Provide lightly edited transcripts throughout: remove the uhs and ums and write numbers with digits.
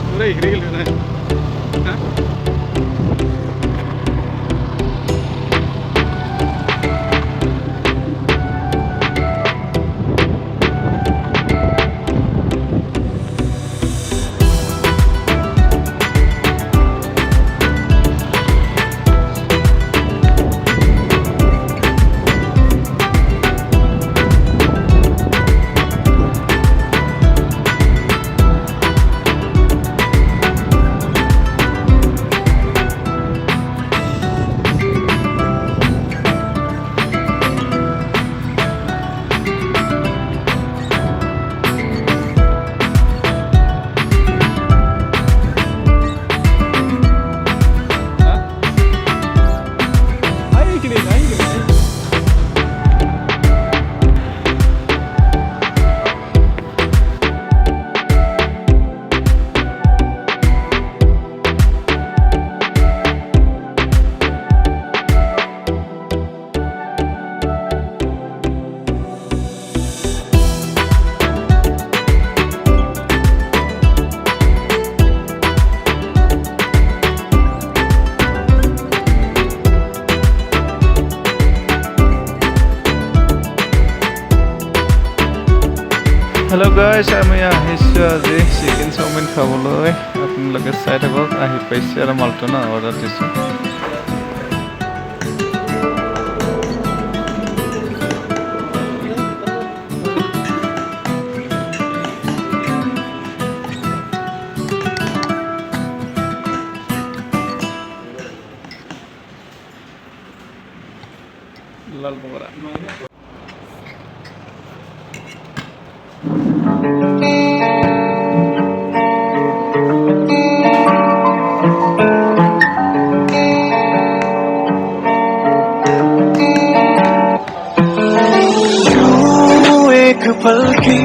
पूरा हिल रहा है। हाँ? Hello guys, আমি আহিছোঁ আজি চিকেন চাওমিন খাবলৈ। আপোনালোকে চাই থাকক, আহি পাইছে আৰু মালটো অৰ্ডাৰ দিছোঁ। লাল পকৰা। एक पल की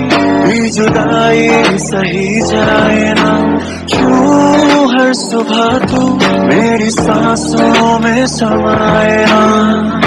भी जुदाई सही जाए ना, क्यों हर सुबह तू मेरी सांसों में समाए ना।